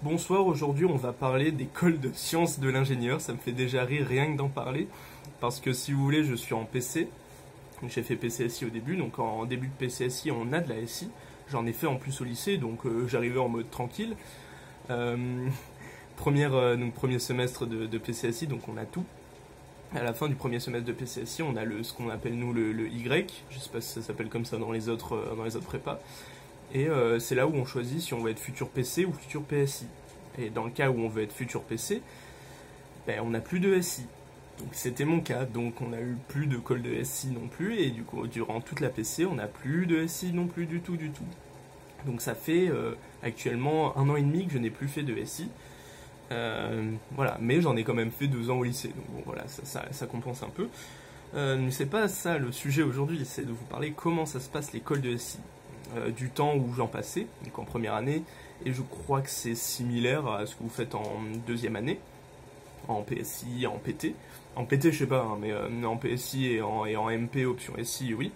Bonsoir, aujourd'hui on va parler d'école de sciences de l'ingénieur, ça me fait déjà rire rien que d'en parler, parce que si vous voulez je suis en PC, j'ai fait PCSI au début, donc en début de PCSI on a de la SI, j'en ai fait en plus au lycée, donc j'arrivais en mode tranquille. Euh, premier semestre de PCSI, donc on a tout. À la fin du premier semestre de PCSI, on a ce qu'on appelle nous le Y, je sais pas si ça s'appelle comme ça dans les autres prépas. Et c'est là où on choisit si on veut être futur PC ou futur PSI. Et dans le cas où on veut être futur PC, ben, on n'a plus de SI. Donc c'était mon cas, donc on n'a eu plus de call de SI non plus, et du coup durant toute la PC on n'a plus de SI non plus du tout. Donc ça fait actuellement 1 an et demi que je n'ai plus fait de SI. Voilà, mais j'en ai quand même fait 2 ans au lycée, donc bon voilà, ça compense un peu. Mais c'est pas ça le sujet aujourd'hui, c'est de vous parler comment ça se passe l'école de SI. Du temps où j'en passais, donc en première année, et je crois que c'est similaire à ce que vous faites en deuxième année, en PSI, en PT. En PT, je sais pas, hein, mais en PSI et en MP, option SI, oui.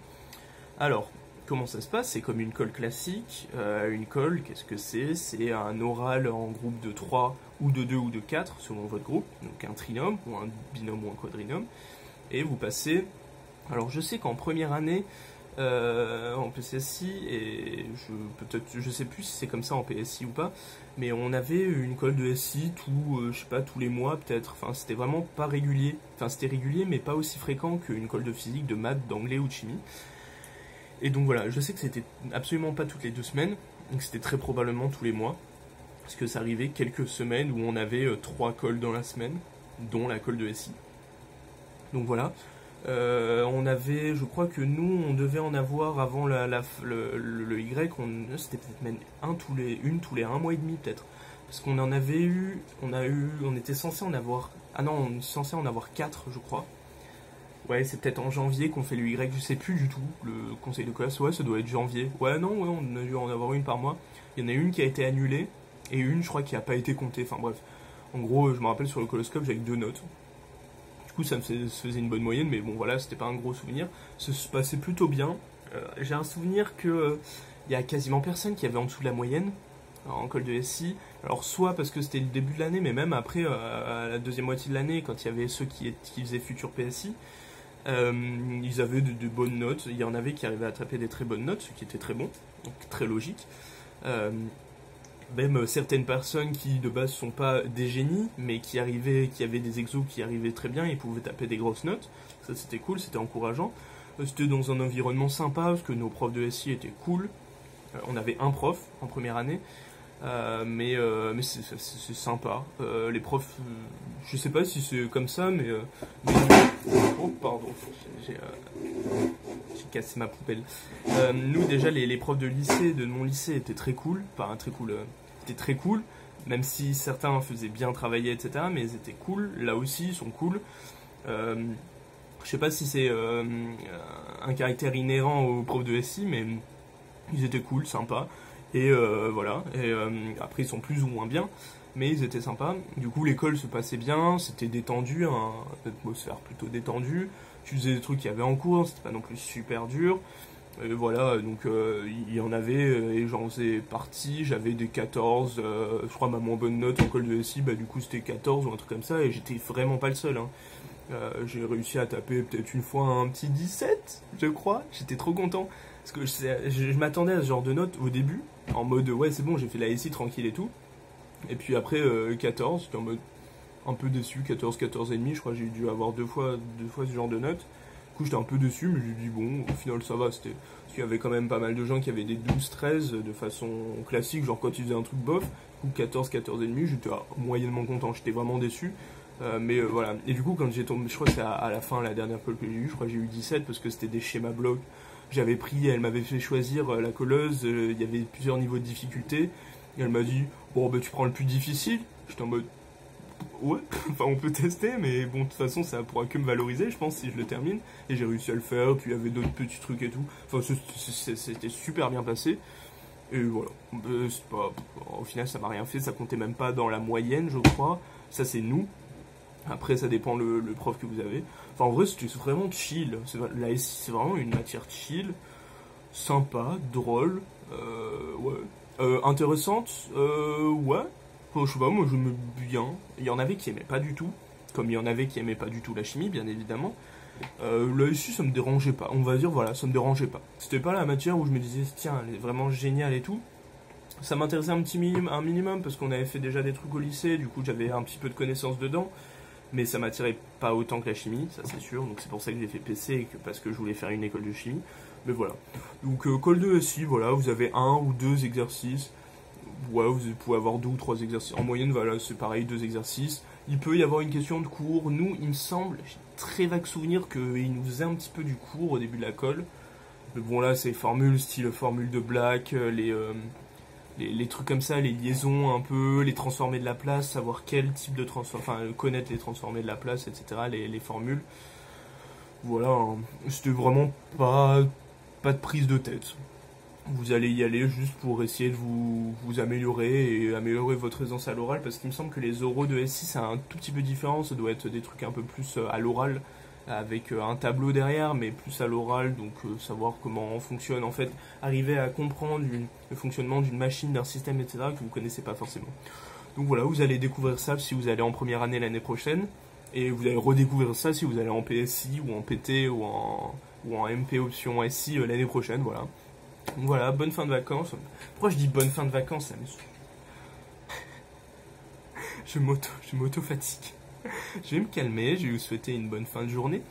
Alors, comment ça se passe? C'est comme une colle classique. Une colle, qu'est-ce que c'est? C'est un oral en groupe de 3, ou de 2, ou de 4, selon votre groupe, donc un trinôme, ou un binôme, ou un quadrinôme, et vous passez... Alors, je sais qu'en première année, en PCSI, et je sais plus si c'est comme ça en PSI ou pas, mais on avait une colle de SI je sais pas, tous les mois peut-être, enfin c'était vraiment pas régulier, enfin c'était régulier mais pas aussi fréquent qu'une colle de physique, de maths, d'anglais ou de chimie. Et donc voilà, je sais que c'était absolument pas toutes les 2 semaines, donc c'était très probablement tous les mois, parce que ça arrivait quelques semaines où on avait 3 colles dans la semaine, dont la colle de SI. Donc voilà. On avait, je crois que nous, on devait en avoir avant le Y, c'était peut-être même une tous les 1 mois et demi peut-être, parce qu'on en avait eu, on était censé en avoir, ah non, on est censé en avoir 4, je crois. Ouais, c'est peut-être en janvier qu'on fait le Y, je sais plus du tout, le conseil de classe, ouais, ça doit être janvier. Ouais, non, ouais, on a dû en avoir une par mois. Il y en a une qui a été annulée, et une, je crois, qui a pas été comptée, enfin bref. En gros, je me rappelle sur le coloscope, j'avais 2 notes. Du coup, ça faisait une bonne moyenne, mais bon, voilà, c'était pas un gros souvenir. Ça se passait plutôt bien. J'ai un souvenir que y a quasiment personne qui avait en dessous de la moyenne en colle de SI. Alors, soit parce que c'était le début de l'année, mais même après, à la deuxième moitié de l'année, quand il y avait ceux qui faisaient futur PSI, ils avaient de bonnes notes. Il y en avait qui arrivaient à taper des très bonnes notes, ce qui était très bon, donc très logique. Même certaines personnes qui de base sont pas des génies, mais qui avaient des exos qui arrivaient très bien, ils pouvaient taper des grosses notes. Ça c'était cool, c'était encourageant. C'était dans un environnement sympa, parce que nos profs de SI étaient cool. On avait un prof en première année, mais c'est sympa. Les profs, je sais pas si c'est comme ça, oh pardon, j'ai cassé ma poubelle. Nous déjà les profs de lycée, de mon lycée étaient très cool, enfin très cool, c'était très cool, même si certains faisaient bien travailler, etc. Mais ils étaient cool, là aussi ils sont cool. Je sais pas si c'est un caractère inhérent aux profs de SI, mais ils étaient cool, sympas. Et voilà, et après ils sont plus ou moins bien, mais ils étaient sympas. Du coup l'école se passait bien, c'était détendu, hein, une atmosphère plutôt détendue. Tu faisais des trucs qu'il y avait en cours, c'était pas non plus super dur. Et voilà, donc il y en avait, et j'en faisais partie, j'avais des 14, je crois ma moins bonne note en colle de SI, bah du coup c'était 14 ou un truc comme ça, et j'étais vraiment pas le seul, hein. J'ai réussi à taper peut-être une fois un petit 17, je crois, j'étais trop content. Parce que je m'attendais à ce genre de note au début, en mode ouais c'est bon j'ai fait la SI tranquille et tout. Et puis après 14, j'étais en mode un peu déçu, 14, 14 et demi, je crois que j'ai dû avoir deux fois ce genre de note. Du coup j'étais un peu déçu, mais j'ai dit bon, au final ça va, parce qu'il y avait quand même pas mal de gens qui avaient des 12, 13 de façon classique, genre quand ils faisaient un truc bof. Du coup 14, 14 et demi, j'étais moyennement content, j'étais vraiment déçu. Mais voilà, et du coup quand j'ai tombé, je crois que c'est à la fin, la dernière colle que j'ai eu, je crois que j'ai eu 17 parce que c'était des schémas blocs. J'avais pris, elle m'avait fait choisir la colleuse, il y avait plusieurs niveaux de difficulté, et elle m'a dit, bon bah tu prends le plus difficile. J'étais en mode, ouais, enfin on peut tester, mais bon de toute façon ça pourra que me valoriser je pense si je le termine, et j'ai réussi à le faire, puis il y avait d'autres petits trucs et tout, enfin c'était super bien passé, et voilà, au final ça m'a rien fait, ça comptait même pas dans la moyenne je crois, ça c'est nous. Après, ça dépend le prof que vous avez. Enfin, en vrai, c'est vraiment chill. La SI, c'est vraiment une matière chill, sympa, drôle, ouais. Intéressante, ouais. Enfin, je sais pas, moi j'aimais bien. Il y en avait qui aimaient pas du tout, comme il y en avait qui aimaient pas du tout la chimie, bien évidemment. Là ici ça me dérangeait pas, on va dire voilà, ça me dérangeait pas. C'était pas la matière où je me disais tiens elle est vraiment géniale et tout. Ça m'intéressait un minimum parce qu'on avait fait déjà des trucs au lycée, du coup j'avais un petit peu de connaissances dedans, mais ça m'attirait pas autant que la chimie, ça c'est sûr, donc c'est pour ça que j'ai fait PC, parce que je voulais faire une école de chimie, mais voilà. Donc col de SI, voilà, vous avez un ou deux exercices, ouais, vous pouvez avoir deux ou trois exercices, en moyenne voilà, c'est pareil, deux exercices. Il peut y avoir une question de cours, nous il me semble, j'ai très vague souvenir qu'il nous faisait un petit peu du cours au début de la colle, mais bon là c'est formules, style formule de Black, les trucs comme ça, les liaisons un peu, les transformés de la place, savoir quel type de transform, enfin connaître les transformés de la place, etc., les formules. Voilà, hein. C'était vraiment pas de prise de tête. Vous allez y aller juste pour essayer de vous améliorer et améliorer votre aisance à l'oral, parce qu'il me semble que les oraux de SI c'est un tout petit peu différent, ça doit être des trucs un peu plus à l'oral, avec un tableau derrière, mais plus à l'oral, donc savoir comment fonctionne, en fait, arriver à comprendre le fonctionnement d'une machine, d'un système, etc., que vous connaissez pas forcément. Donc voilà, vous allez découvrir ça si vous allez en première année l'année prochaine, et vous allez redécouvrir ça si vous allez en PSI, ou en PT, ou en MP option SI l'année prochaine, voilà. Donc voilà, bonne fin de vacances. Pourquoi je dis bonne fin de vacances, ça me... Je m'auto-fatigue. Je vais me calmer, je vais vous souhaiter une bonne fin de journée,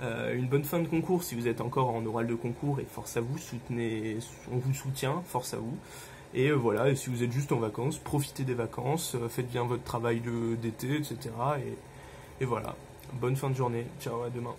une bonne fin de concours si vous êtes encore en oral de concours, et force à vous, on vous soutient, force à vous. Et voilà, et si vous êtes juste en vacances, profitez des vacances, faites bien votre travail d'été, etc. Et voilà, bonne fin de journée, ciao, à demain.